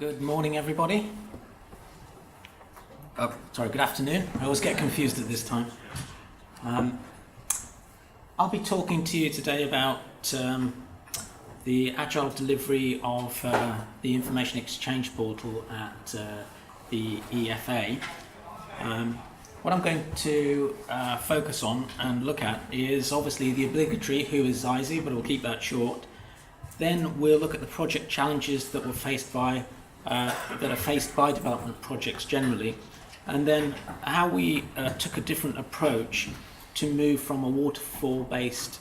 Good morning, everybody. Oh, sorry, good afternoon. I always get confused at this time. I'll be talking to you today about the agile delivery of the information exchange portal at the EFA. What I'm going to focus on and look at is obviously the obligatory, who is Zaizi, but we'll keep that short. Then we'll look at the project challenges that are faced by development projects generally, and then how we took a different approach to move from a waterfall-based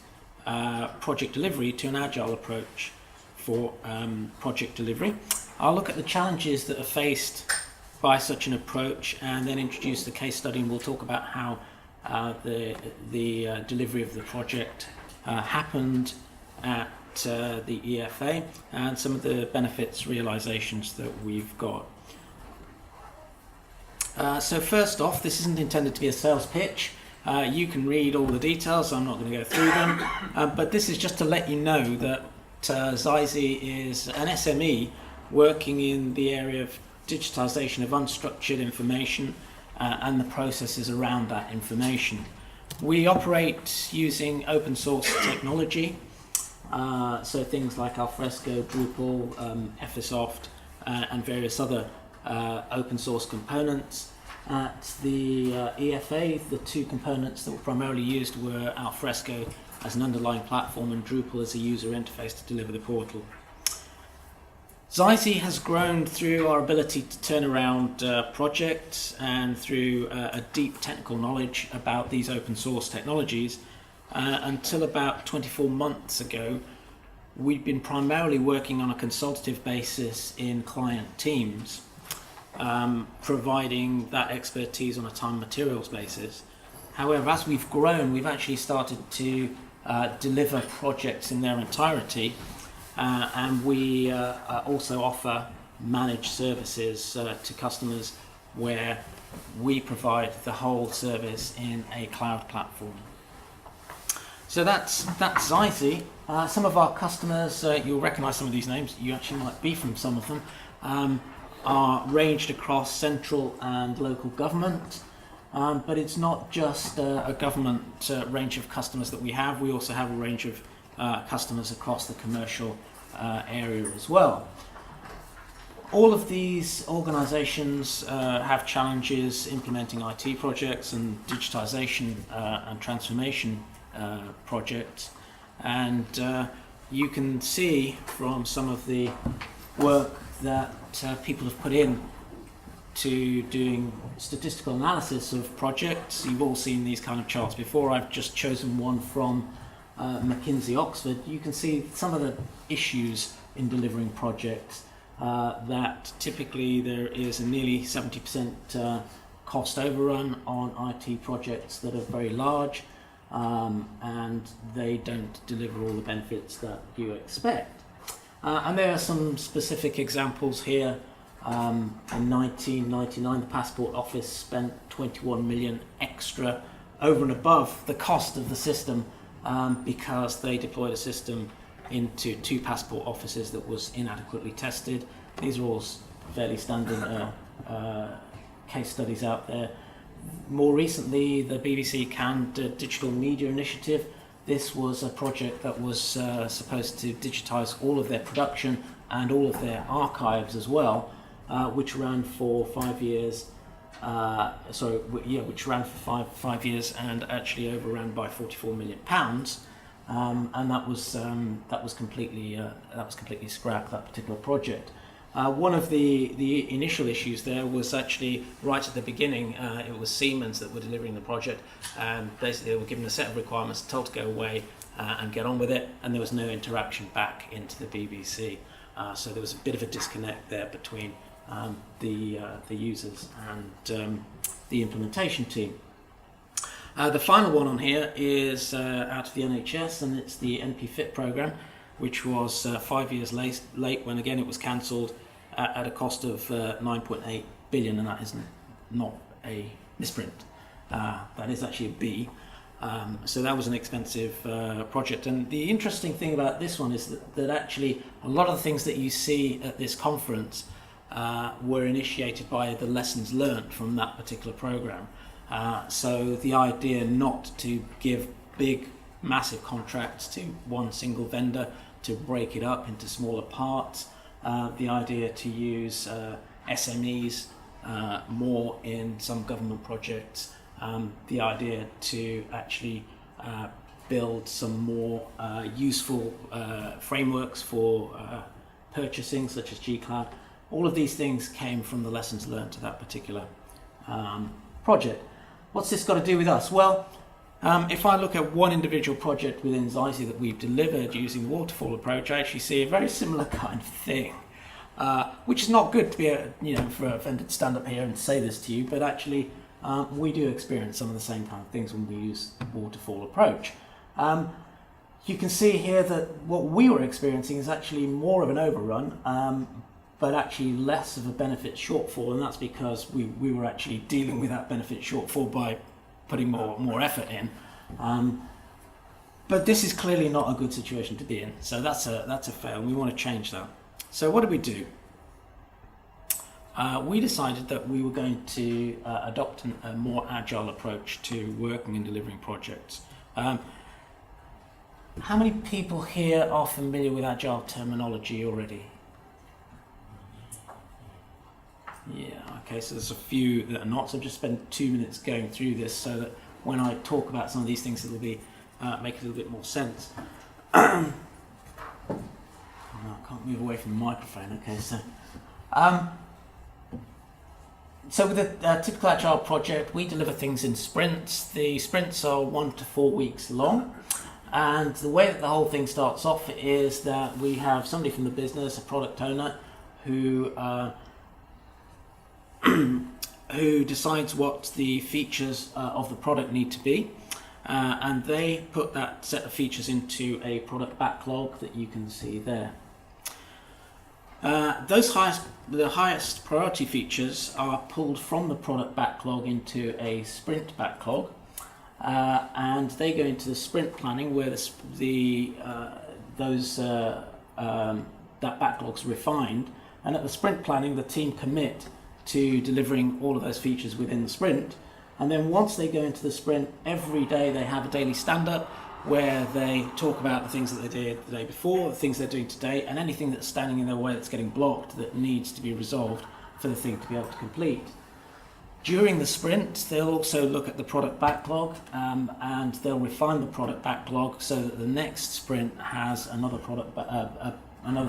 project delivery to an agile approach for project delivery. I'll look at the challenges that are faced by such an approach, and then introduce the case study, and we'll talk about how the delivery of the project happened at the EFA, and some of the benefits realizations that we've got. So first off, this isn't intended to be a sales pitch. You can read all the details, I'm not going to go through them, but this is just to let you know that Zaizi is an SME working in the area of digitization of unstructured information and the processes around that information. We operate using open source technology, so things like Alfresco, Drupal, Effisoft, and various other open source components. At the EFA, the two components that were primarily used were Alfresco as an underlying platform and Drupal as a user interface to deliver the portal. Xiety has grown through our ability to turn around projects and through a deep technical knowledge about these open source technologies. Until about 24 months ago, we'd been primarily working on a consultative basis in client teams, providing that expertise on a time and materials basis. However, as we've grown, we've actually started to deliver projects in their entirety, and we also offer managed services to customers where we provide the whole service in a cloud platform. So that's Zaizi. Some of our customers, you'll recognise some of these names, you actually might be from some of them, are ranged across central and local government, but it's not just a government range of customers that we have. We also have a range of customers across the commercial area as well. All of these organisations have challenges implementing IT projects and digitisation and transformation projects, and you can see from some of the work that people have put in to doing statistical analysis of projects. You've all seen these kind of charts before. I've just chosen one from McKinsey Oxford. You can see some of the issues in delivering projects, that typically there is a nearly 70% cost overrun on IT projects that are very large, and they don't deliver all the benefits that you expect. And there are some specific examples here. In 1999, the Passport Office spent 21 million extra over and above the cost of the system, because they deployed a system into 2 passport offices that was inadequately tested. These are all fairly standard case studies out there. More recently, the BBC canned Digital Media Initiative. This was a project that was supposed to digitise all of their production and all of their archives as well, which ran for 5 years. Which ran for five years and actually overran by £44 million, and that was completely scrapped, that particular project. One of the initial issues there was actually right at the beginning. It was Siemens that were delivering the project, and basically they were given a set of requirements, told to go away and get on with it, and there was no interaction back into the BBC. So there was a bit of a disconnect there between the users and the implementation team. The final one on here is out of the NHS, and it's the NP-FIT programme, which was 5 years late when again it was cancelled at a cost of 9.8 billion, and that is not a misprint. That is actually a B. So that was an expensive project. And the interesting thing about this one is that actually a lot of the things that you see at this conference were initiated by the lessons learnt from that particular program. So the idea not to give big, massive contracts to one single vendor, to break it up into smaller parts, the idea to use SMEs more in some government projects, the idea to actually build some more useful frameworks for purchasing, such as G-Cloud. All of these things came from the lessons learned to that particular project. What's this got to do with us? Well, if I look at one individual project within Zaizi that we've delivered using the waterfall approach, I actually see a very similar kind of thing, which is not good to be, for a vendor to stand up here and say this to you, but actually we do experience some of the same kind of things when we use the waterfall approach. You can see here that what we were experiencing is actually more of an overrun, but actually less of a benefit shortfall, and that's because we were actually dealing with that benefit shortfall by putting more effort in. But this is clearly not a good situation to be in, so that's a fail. We want to change that. So what did we do? We decided that we were going to adopt a more agile approach to working and delivering projects. How many people here are familiar with agile terminology already? Yeah, okay, so there's a few that are not, so I'll just spend 2 minutes going through this so that when I talk about some of these things, it'll be make a little bit more sense. Oh, I can't move away from the microphone, okay, so with a typical agile project, we deliver things in sprints. The sprints are 1 to 4 weeks long, and the way that the whole thing starts off is that we have somebody from the business, a product owner, who who decides what the features of the product need to be, and they put that set of features into a product backlog that you can see there. The highest priority features are pulled from the product backlog into a sprint backlog, and they go into the sprint planning where that backlog's refined, and at the sprint planning the team commit to delivering all of those features within the sprint, and then once they go into the sprint, every day they have a daily stand-up where they talk about the things that they did the day before, the things they're doing today, and anything that's standing in their way that's getting blocked that needs to be resolved for the thing to be able to complete. During the sprint, they'll also look at the product backlog, and they'll refine the product backlog so that the next sprint has another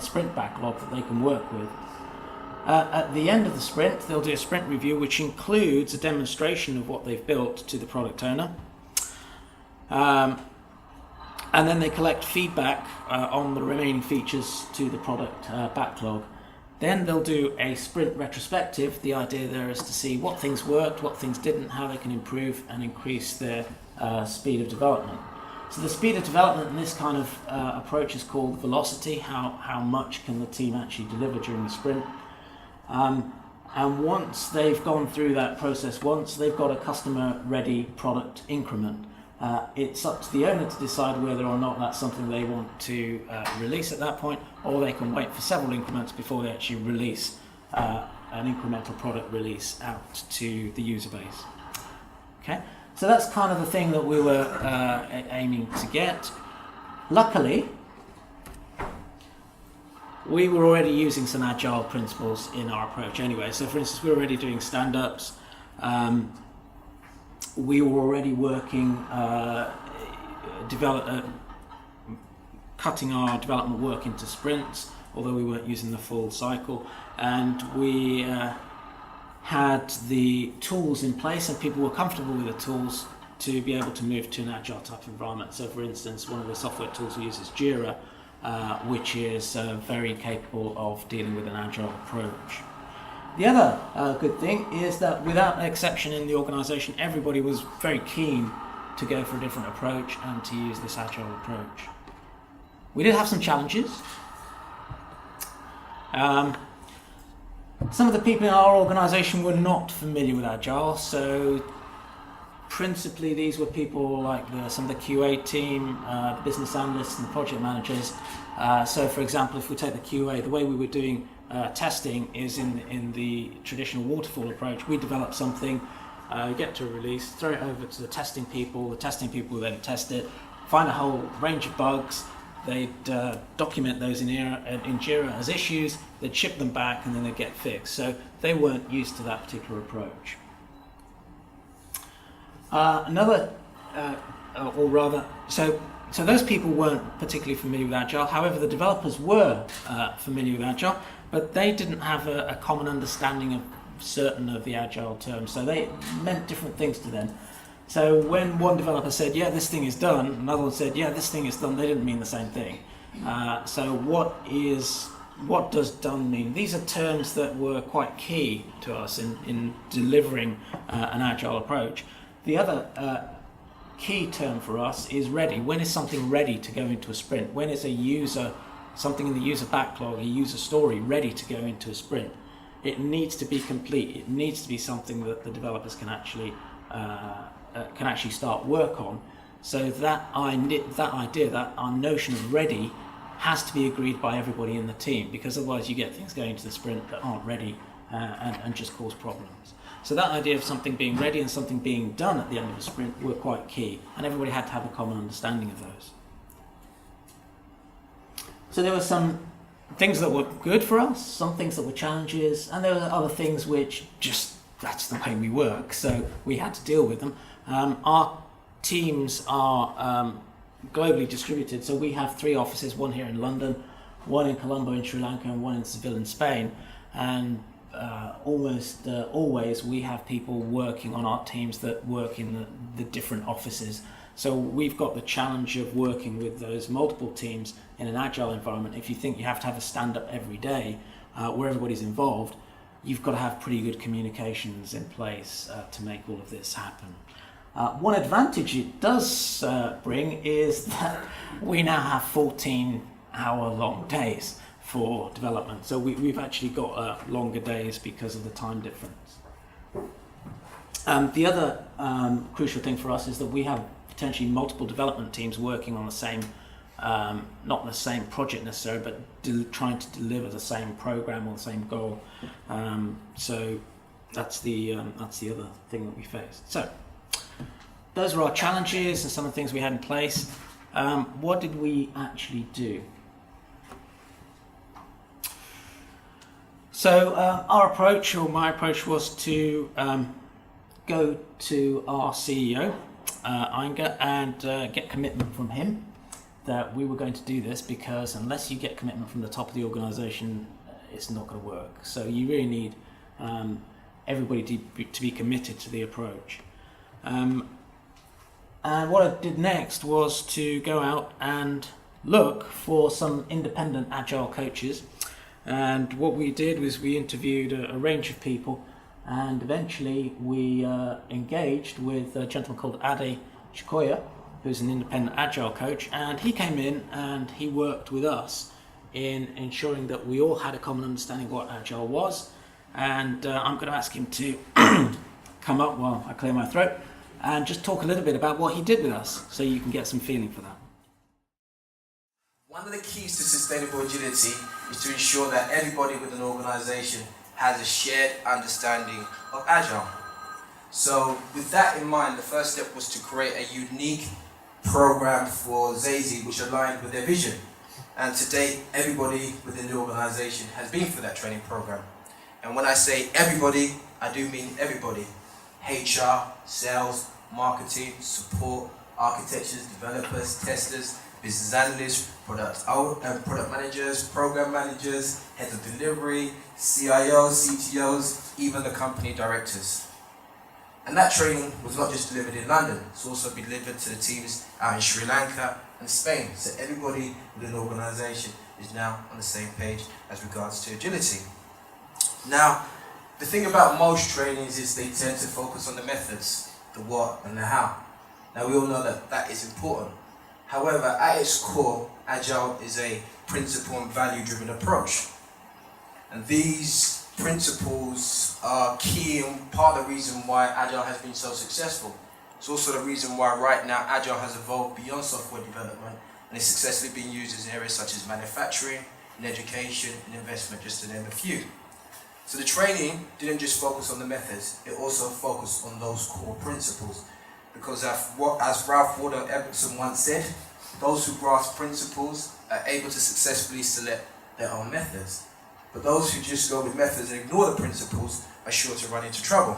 sprint backlog that they can work with. At the end of the sprint, they'll do a sprint review, which includes a demonstration of what they've built to the product owner. And then they collect feedback on the remaining features to the product backlog. Then they'll do a sprint retrospective. The idea there is to see what things worked, what things didn't, how they can improve and increase their speed of development. So the speed of development in this kind of approach is called velocity. How much can the team actually deliver during the sprint? And once they've gone through that process, once they've got a customer-ready product increment, it's up to the owner to decide whether or not that's something they want to release at that point, or they can wait for several increments before they actually release an incremental product release out to the user base. Okay, so that's kind of the thing that we were aiming to get. Luckily, we were already using some agile principles in our approach anyway. So for instance, we were already doing stand-ups. We were already working, cutting our development work into sprints, although we weren't using the full cycle. And we had the tools in place, and people were comfortable with the tools to be able to move to an agile type environment. So for instance, one of the software tools we use is Jira, which is very capable of dealing with an agile approach. The other good thing is that without exception in the organisation, everybody was very keen to go for a different approach and to use this agile approach. We did have some challenges. Some of the people in our organisation were not familiar with agile, so principally these were people like some of the QA team, the business analysts and the project managers. So for example, if we take the QA, the way we were doing testing is in the traditional waterfall approach. We develop something, get to a release, throw it over to the testing people will then test it, find a whole range of bugs, they'd document those in Jira as issues, they'd ship them back and then they'd get fixed. So they weren't used to that particular approach. So those people weren't particularly familiar with Agile. However, the developers were familiar with Agile, but they didn't have a common understanding of certain of the Agile terms. So they meant different things to them. So when one developer said, yeah, this thing is done, another one said, yeah, this thing is done, they didn't mean the same thing. So what does done mean? These are terms that were quite key to us in delivering an Agile approach. The other key term for us is ready. When is something ready to go into a sprint? When is something in the user backlog, a user story, ready to go into a sprint? It needs to be complete. It needs to be something that the developers can actually start work on. So that idea, that our notion of ready, has to be agreed by everybody in the team, because otherwise you get things going to the sprint that aren't ready and just cause problems. So that idea of something being ready and something being done at the end of a sprint were quite key, and everybody had to have a common understanding of those. So there were some things that were good for us, some things that were challenges, and there were other things which that's the way we work, so we had to deal with them. Our teams are globally distributed, so we have 3 offices, one here in London, one in Colombo in Sri Lanka, and one in Seville in Spain. And almost always we have people working on our teams that work in the different offices. So we've got the challenge of working with those multiple teams in an Agile environment. If you think you have to have a stand-up every day where everybody's involved, you've got to have pretty good communications in place to make all of this happen. One advantage it does bring is that we now have 14-hour-long days for development. So we've actually got longer days because of the time difference. The other crucial thing for us is that we have potentially multiple development teams working on the same, not the same project necessarily, but trying to deliver the same program or the same goal. So that's the other thing that we faced. So those were our challenges and some of the things we had in place. What did we actually do? So our approach, or my approach, was to go to our CEO, Inga, and get commitment from him that we were going to do this, because unless you get commitment from the top of the organisation, it's not going to work. So you really need everybody to be committed to the approach. And what I did next was to go out and look for some independent Agile coaches. And what we did was we interviewed a range of people, and eventually we engaged with a gentleman called Ade Chikoya, who's an independent Agile coach, and he came in and he worked with us in ensuring that we all had a common understanding of what Agile was. And I'm going to ask him to come up while I clear my throat and just talk a little bit about what he did with us, so you can get some feeling for that. One of the keys to sustainable agility is to ensure that everybody within an organization has a shared understanding of Agile. So with that in mind, the first step was to create a unique program for Zaizi which aligned with their vision. And to date, everybody within the organization has been through that training program. And when I say everybody, I do mean everybody. HR, sales, marketing, support, architectures, developers, testers, business analysts, product managers, program managers, heads of delivery, CIOs, CTOs, even the company directors. And that training was not just delivered in London, it's also been delivered to the teams out in Sri Lanka and Spain. So everybody within the organization is now on the same page as regards to agility. Now, the thing about most trainings is they tend to focus on the methods, the what and the how. Now we all know that that is important. However, at its core, Agile is a principle and value-driven approach. And these principles are key and part of the reason why Agile has been so successful. It's also the reason why right now Agile has evolved beyond software development and is successfully being used in areas such as manufacturing, in education, and investment, just to name a few. So the training didn't just focus on the methods, it also focused on those core principles. Because as Ralph Waldo Emerson once said, those who grasp principles are able to successfully select their own methods. But those who just go with methods and ignore the principles are sure to run into trouble.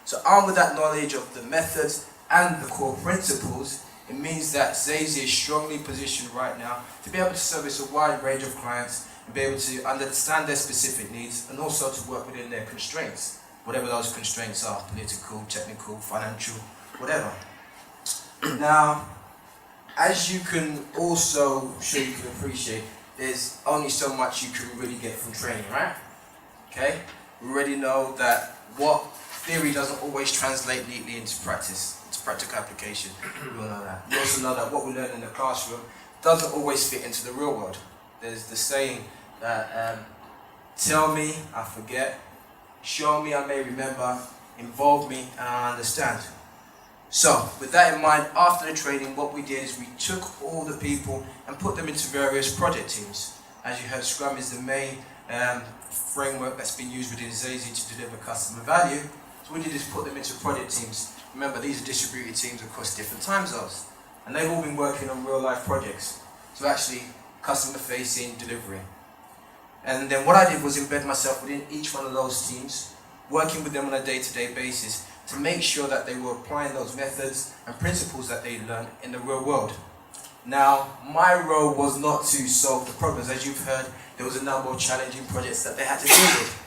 So armed with that knowledge of the methods and the core principles, it means that Zaizi is strongly positioned right now to be able to service a wide range of clients and be able to understand their specific needs and also to work within their constraints, whatever those constraints are, political, technical, financial, whatever. Now, as you can also sure you can appreciate, there's only so much you can really get from training, right? Okay? We already know that what theory doesn't always translate neatly into practice, into practical application. We all know that. We also know that what we learn in the classroom doesn't always fit into the real world. There's the saying that tell me, I forget, show me, I may remember, involve me, and I understand. So, with that in mind, after the training, what we did is we took all the people and put them into various project teams. As you heard, Scrum is the main framework that's been used within Zaizi to deliver customer value. So what we did is put them into project teams. Remember, these are distributed teams across different time zones. And they've all been working on real life projects. So actually, customer facing, delivery. And then what I did was embed myself within each one of those teams, working with them on a day-to-day basis, to make sure that they were applying those methods and principles that they learned in the real world. Now, my role was not to solve the problems. As you've heard, there was a number of challenging projects that they had to deal with.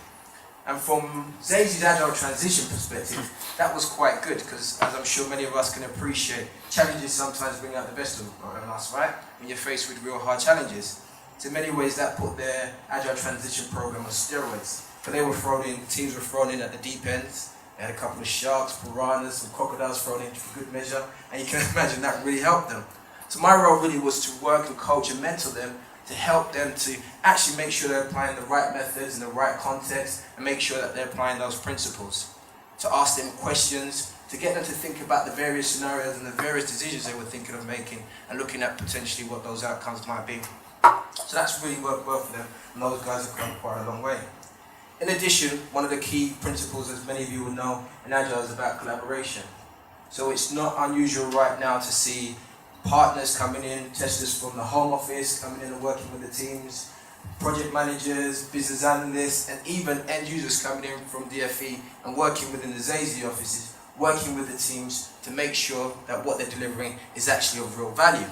And from Zaizi's Agile transition perspective, that was quite good, because as I'm sure many of us can appreciate, challenges sometimes bring out the best of us, right? When you're faced with real hard challenges. So in many ways, that put their Agile transition program on steroids. But they were thrown in, teams were thrown in at the deep ends. They had a couple of sharks, piranhas, some crocodiles thrown in for good measure, and you can imagine that really helped them. So my role really was to work and coach and mentor them to help them to actually make sure they're applying the right methods in the right context and make sure that they're applying those principles. To ask them questions, to get them to think about the various scenarios and the various decisions they were thinking of making and looking at potentially what those outcomes might be. So that's really worked well for them, and those guys have come quite a long way. In addition, one of the key principles, as many of you will know, in Agile is about collaboration. So it's not unusual right now to see partners coming in, testers from the home office coming in and working with the teams, project managers, business analysts, and even end users coming in from DFE and working within the Zaizi offices, working with the teams to make sure that what they're delivering is actually of real value.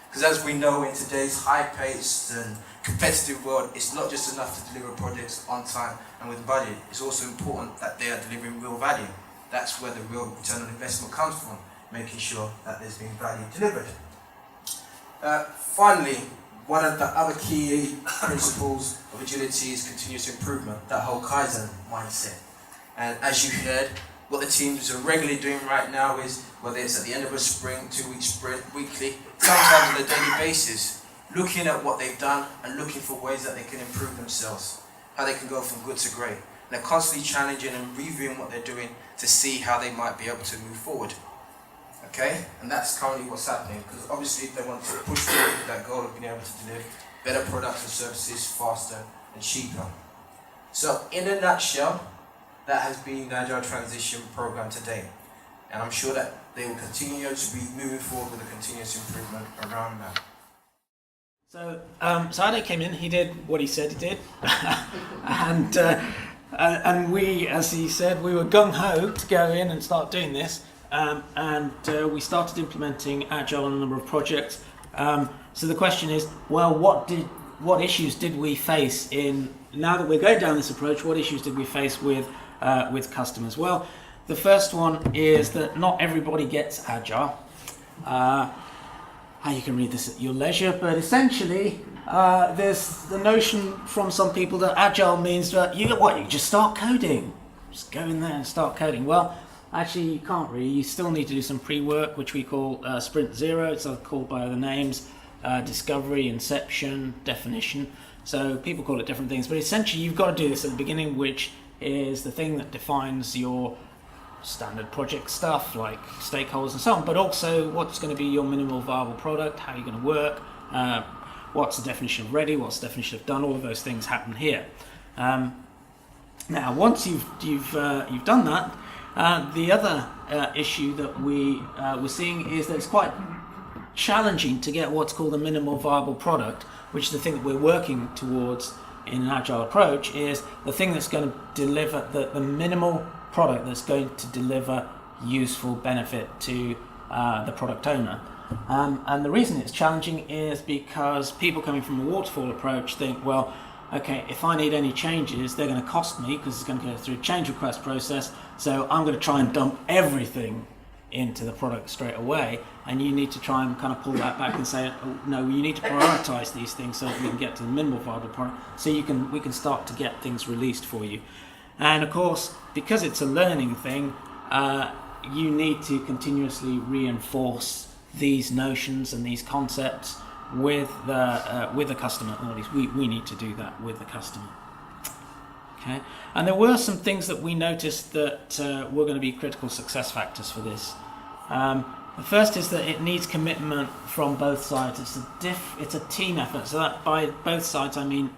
Because as we know, in today's high-paced and competitive world, it's not just enough to deliver projects on time and with budget. It's also important that they are delivering real value. That's where the real return on investment comes from, making sure that there's been value delivered. Finally, one of the other key principles of agility is continuous improvement, that whole Kaizen mindset. And as you heard, what the teams are regularly doing right now is, whether it's at the end of a sprint, 2-week sprint, weekly, sometimes on a daily basis, looking at what they've done and looking for ways that they can improve themselves, how they can go from good to great. And they're constantly challenging and reviewing what they're doing to see how they might be able to move forward. Okay? And that's currently what's happening, because obviously they want to push forward with that goal of being able to deliver better products and services faster and cheaper. So in a nutshell, that has been the Agile Transition Program today. And I'm sure that they will continue to be moving forward with a continuous improvement around that. So Xiety came in, he did what he said he did. and we, as he said, we were gung-ho to go in and start doing this. We started implementing Agile on a number of projects. So the question is, well, what issues did we face now that we're going down this approach, what issues did we face with customers? Well, the first one is that not everybody gets Agile. You can read this at your leisure, but essentially there's the notion from some people that Agile means that you just start coding. Just go in there and start coding. Well, actually you can't really. You still need to do some pre-work, which we call Sprint Zero. It's called by other names, discovery, inception, definition. So people call it different things, but essentially you've got to do this at the beginning, which is the thing that defines your standard project stuff like stakeholders and so on, but also what's going to be your minimal viable product, how you're going to work, what's the definition of ready, what's the definition of done. All of those things happen here. Now, once you've done that, the other issue that we're seeing is that it's quite challenging to get what's called a minimal viable product, which is the thing that we're working towards in an Agile approach, is the thing that's going to deliver the minimal product that's going to deliver useful benefit to the product owner. And the reason it's challenging is because people coming from a waterfall approach think, well, okay, if I need any changes, they're going to cost me because it's going to go through a change request process, so I'm going to try and dump everything into the product straight away, and you need to try and kind of pull that back and say, oh, no, you need to prioritize these things so that we can get to the minimal viable product, so we can start to get things released for you. And of course, because it's a learning thing, you need to continuously reinforce these notions and these concepts with the customer, or at least we need to do that with the customer. Okay, and there were some things that we noticed that were going to be critical success factors for this. The first is that it needs commitment from both sides. It's a team effort. So that by both sides I mean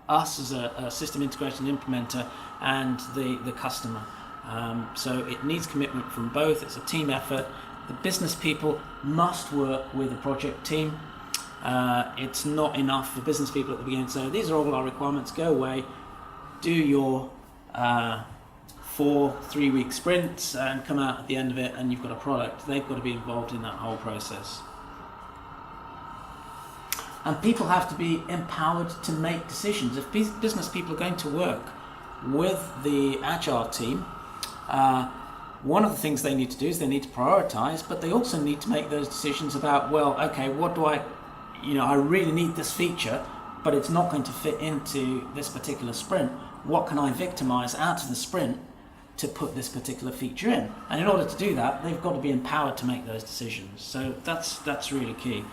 us as a system integrator and implementer and the customer. So it needs commitment from both. It's a team effort. The business people must work with the project team. It's not enough for business people at the beginning to say, these are all our requirements, go away, do your 4 3-week sprints and come out at the end of it and you've got a product. They've got to be involved in that whole process. And people have to be empowered to make decisions. If business people are going to work with the Agile team, one of the things they need to do is they need to prioritize, but they also need to make those decisions about, well, okay, what do I really need this feature, but it's not going to fit into this particular sprint. What can I victimize out of the sprint to put this particular feature in? And in order to do that, they've got to be empowered to make those decisions. So that's really key.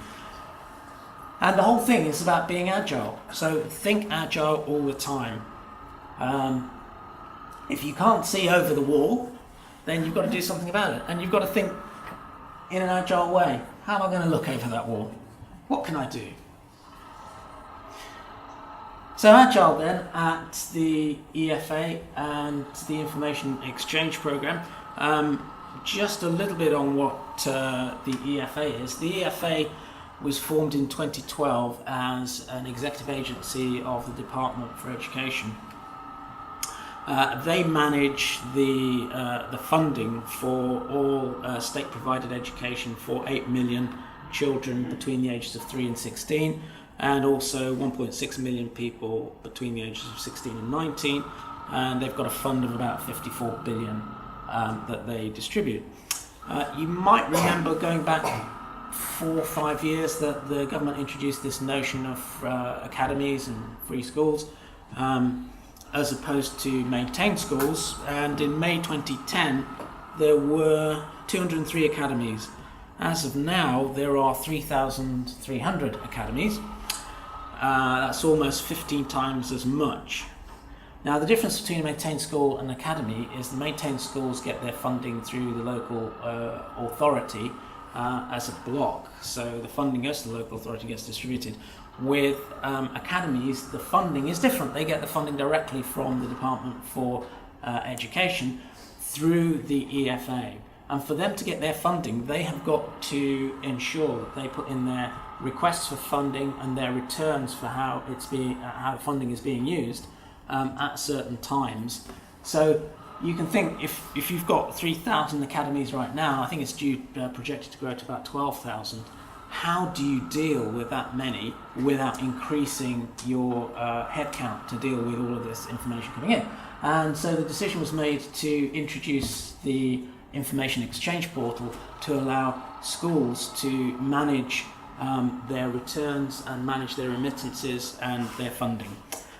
And the whole thing is about being agile. So think agile all the time. If you can't see over the wall, then you've got to do something about it. And you've got to think in an agile way. How am I going to look over that wall? What can I do? So Agile then at the EFA and the Information Exchange Program, just a little bit on what the EFA is. The EFA was formed in 2012 as an executive agency of the Department for Education. They manage the funding for all state-provided education for 8 million children between the ages of 3 and 16, and also 1.6 million people between the ages of 16 and 19, and they've got a fund of about 54 billion that they distribute. You might remember going back 4 or 5 years that the government introduced this notion of academies and free schools as opposed to maintained schools, and in May 2010 there were 203 academies. As of now, there are 3,300 academies. That's almost 15 times as much. Now, the difference between a maintained school and an academy is the maintained schools get their funding through the local authority as a block. So the funding goes to the local authority, gets distributed. With academies, the funding is different. They get the funding directly from the Department for Education through the EFA. And for them to get their funding, they have got to ensure that they put in their requests for funding and their returns for how funding is being used at certain times. So you can think if you've got 3,000 academies right now, I think it's projected to grow to about 12,000. How do you deal with that many without increasing your headcount to deal with all of this information coming in? And so the decision was made to introduce the Information Exchange Portal to allow schools to manage their returns and manage their remittances and their funding.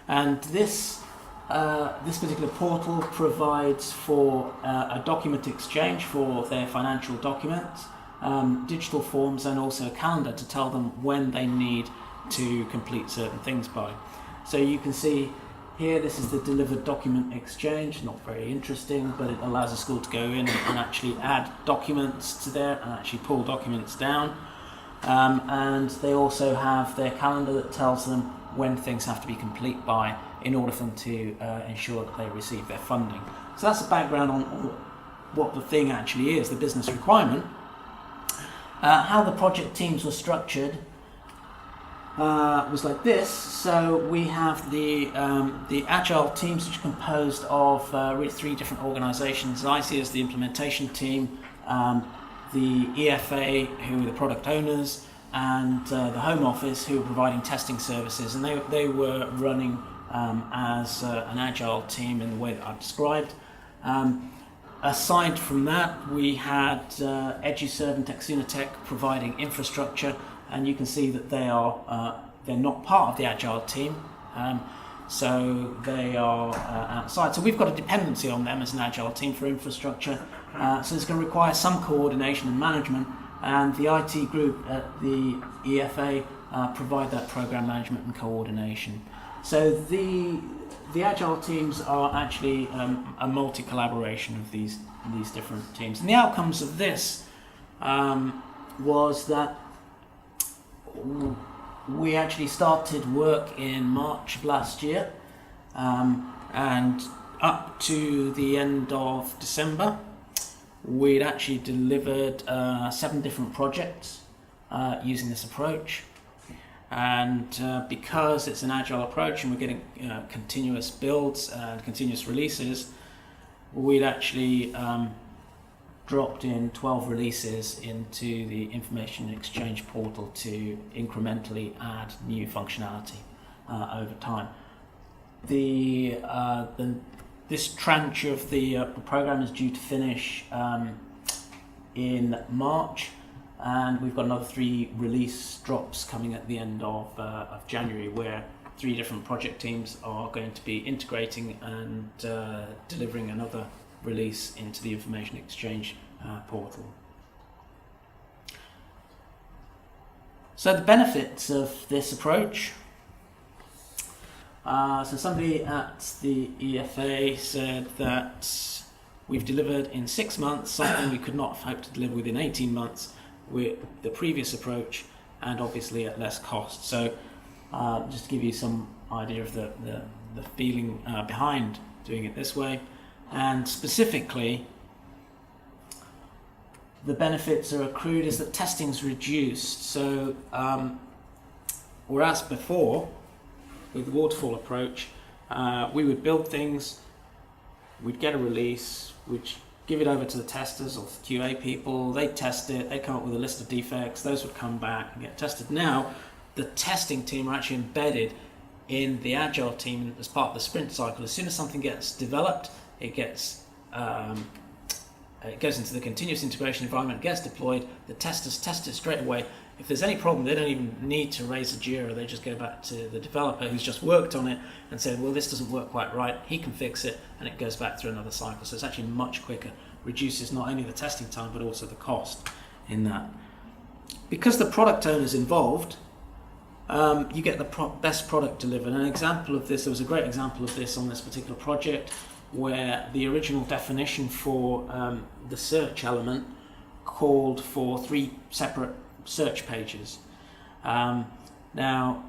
And this particular portal provides for a document exchange for their financial documents, digital forms, and also a calendar to tell them when they need to complete certain things by. So you can see Here, this is the delivered document exchange. Not very interesting, but it allows the school to go in and actually add documents to there and actually pull documents down. And they also have their calendar that tells them when things have to be complete by in order for them to ensure that they receive their funding. So that's the background on what the thing actually is, the business requirement. How the project teams were structured was like this. So we have the Agile teams, which are composed of really 3 different organisations. Zaizi is the implementation team, the EFA, who are the product owners, and the Home Office, who are providing testing services. And they were running as an Agile team in the way that I've described. Aside from that, we had EduServe and Texunatech providing infrastructure, and you can see that they're not part of the Agile team, so they are outside. So we've got a dependency on them as an Agile team for infrastructure, so it's going to require some coordination and management, and the IT group at the EFA provide that program management and coordination. So the Agile teams are actually a multi-collaboration of these different teams. And the outcomes of this was that we actually started work in March of last year, and up to the end of December, we'd actually delivered 7 different projects using this approach. And because it's an Agile approach and we're getting continuous builds and continuous releases, we'd actually dropped in 12 releases into the information exchange portal to incrementally add new functionality over time. This tranche of the program is due to finish in March. And we've got another 3 release drops coming at the end of January, where 3 different project teams are going to be integrating and delivering another release into the information exchange portal. So the benefits of this approach. So somebody at the EFA said that we've delivered in 6 months something we could not have hoped to deliver within 18 months. With the previous approach, and obviously at less cost. So just to give you some idea of the feeling behind doing it this way, and specifically the benefits are accrued is that testing's reduced. So whereas before with the waterfall approach, we would build things, we'd get a release, which give it over to the testers or the QA people, they'd test it, they'd come up with a list of defects, those would come back and get tested. Now, the testing team are actually embedded in the Agile team as part of the sprint cycle. As soon as something gets developed, it goes into the continuous integration environment, gets deployed, the testers test it straight away. If there's any problem, they don't even need to raise a JIRA, they just go back to the developer who's just worked on it and said, well, this doesn't work quite right, he can fix it, and it goes back through another cycle. So it's actually much quicker, reduces not only the testing time, but also the cost in that. Because the product owner's involved, you get the best product delivered. An example of this, there was a great example of this on this particular project, where the original definition for the search element called for 3 separate search pages. Now,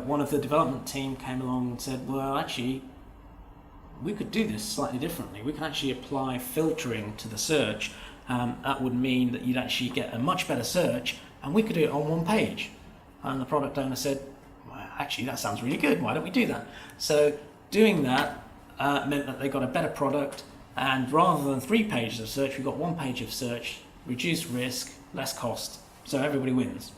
one of the development team came along and said, well, actually, we could do this slightly differently. We can actually apply filtering to the search. That would mean that you'd actually get a much better search, and we could do it on 1 page. And the product owner said, well, actually, that sounds really good. Why don't we do that? So doing that meant that they got a better product, and rather than 3 pages of search, we got 1 page of search, reduced risk, less cost. So everybody wins.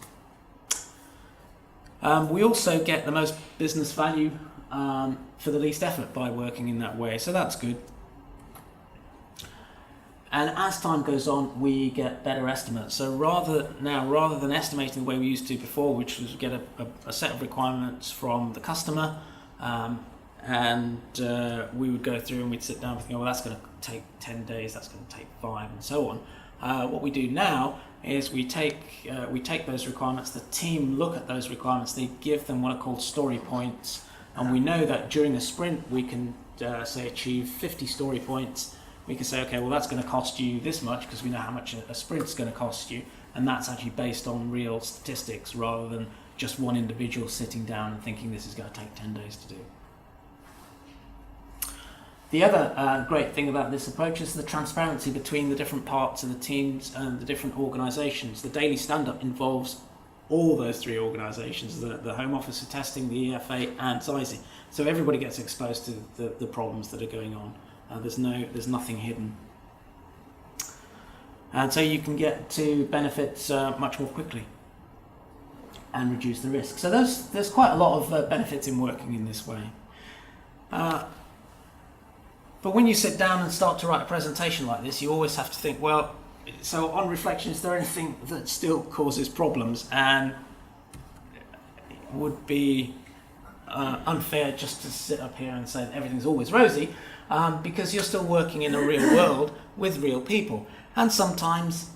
We also get the most business value for the least effort by working in that way, so that's good. And as time goes on, we get better estimates. So rather than estimating the way we used to before, which was get a set of requirements from the customer, and we would go through and we'd sit down and think, oh, well, that's going to take 10 days, that's going to take 5, and so on. What we do now is we take those requirements, the team look at those requirements, they give them what are called story points, And we know that during a sprint we can say achieve 50 story points. We can say, okay, well that's going to cost you this much because we know how much a sprint's going to cost you, and that's actually based on real statistics rather than just one individual sitting down and thinking this is going to take 10 days to do. The other great thing about this approach is the transparency between the different parts of the teams and the different organisations. The daily stand-up involves all those three organisations, the Home Office for Testing, the EFA and Zaizi. So everybody gets exposed to the problems that are going on. There's nothing hidden. And so you can get to benefits much more quickly and reduce the risk. So there's quite a lot of benefits in working in this way. But when you sit down and start to write a presentation like this, you always have to think, well, so on reflection, is there anything that still causes problems? And it would be unfair just to sit up here and say that everything's always rosy, because you're still working in a real world with real people. And sometimes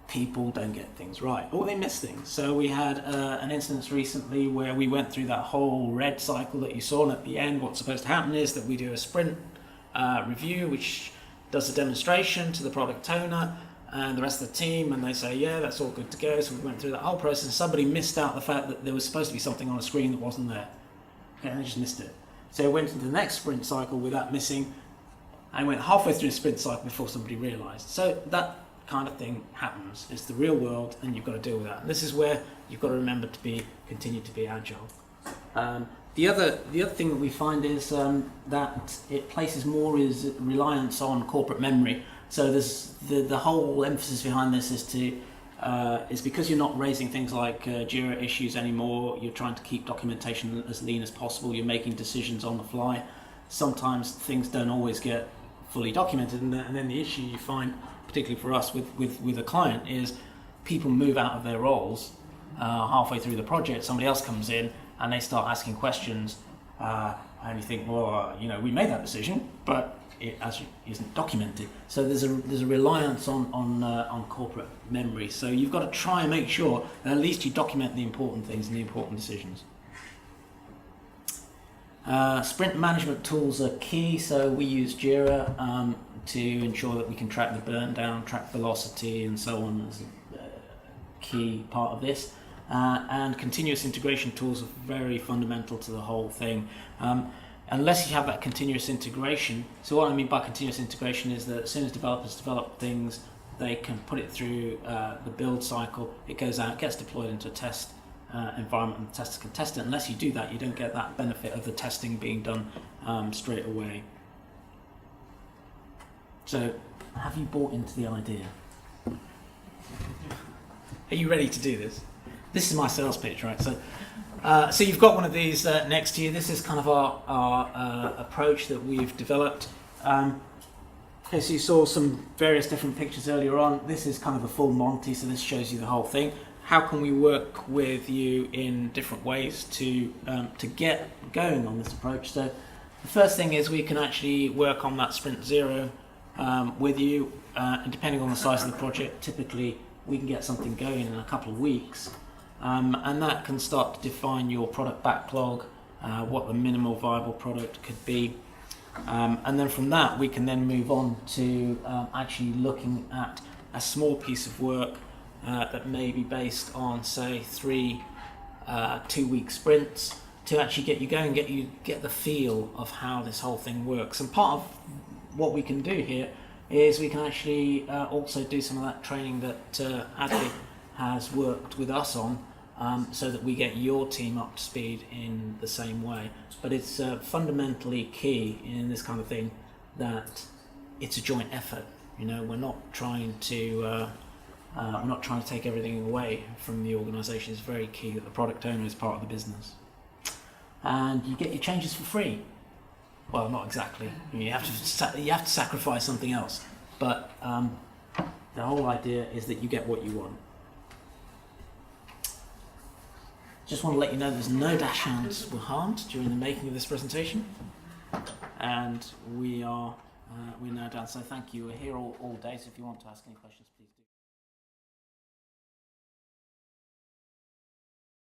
people don't get things right, or they miss things. So we had an instance recently where we went through that whole red cycle that you saw, and at the end what's supposed to happen is that we do a sprint review, which does a demonstration to the product owner and the rest of the team, and they say, yeah, that's all good to go. So we went through that whole process, and somebody missed out the fact that there was supposed to be something on a screen that wasn't there. Okay, and they just missed it. So we went into the next sprint cycle with that missing, and went halfway through the sprint cycle before somebody realised. So that kind of thing happens. It's the real world, and you've got to deal with that. And this is where you've got to remember to continue to be agile. The other thing that we find is that it places more reliance on corporate memory. So there's the whole emphasis behind this is because you're not raising things like Jira issues anymore. You're trying to keep documentation as lean as possible. You're making decisions on the fly. Sometimes things don't always get fully documented, and then the issue you find, particularly for us with a client, is people move out of their roles halfway through the project. Somebody else comes in and they start asking questions, and you think, well, we made that decision, but it actually isn't documented. So there's a reliance on corporate memory. So you've got to try and make sure that at least you document the important things and the important decisions. Sprint management tools are key. So we use Jira to ensure that we can track the burn down, track velocity, and so on as a key part of this. And continuous integration tools are very fundamental to the whole thing. Unless you have that continuous integration, so what I mean by continuous integration is that as soon as developers develop things, they can put it through the build cycle, it goes out, gets deployed into a test environment, and the testers can test it. Unless you do that, you don't get that benefit of the testing being done straight away. So, have you bought into the idea? Are you ready to do this? This is my sales pitch, right? So you've got one of these next to you. This is kind of our approach that we've developed. Okay, so you saw some various different pictures earlier on. This is kind of a full Monty, so this shows you the whole thing. How can we work with you in different ways to get going on this approach? So the first thing is we can actually work on that sprint zero with you, and depending on the size of the project, typically we can get something going in a couple of weeks. And that can start to define your product backlog, what the minimal viable product could be. And then from that, we can then move on to actually looking at a small piece of work that may be based on, say, 3 2-week sprints to actually get you going, get the feel of how this whole thing works. And part of what we can do here is we can actually also do some of that training that Adley has worked with us on, so that we get your team up to speed in the same way. But it's fundamentally key in this kind of thing that it's a joint effort. We're not trying to take everything away from the organisation. It's very key that the product owner is part of the business, and you get your changes for free. Well, not exactly. You have to sacrifice something else, but the whole idea is that you get what you want. Just want to let you know there's no dash hands were harmed during the making of this presentation, and we're now done. So thank you. We're here all day, so if you want to ask any questions, please.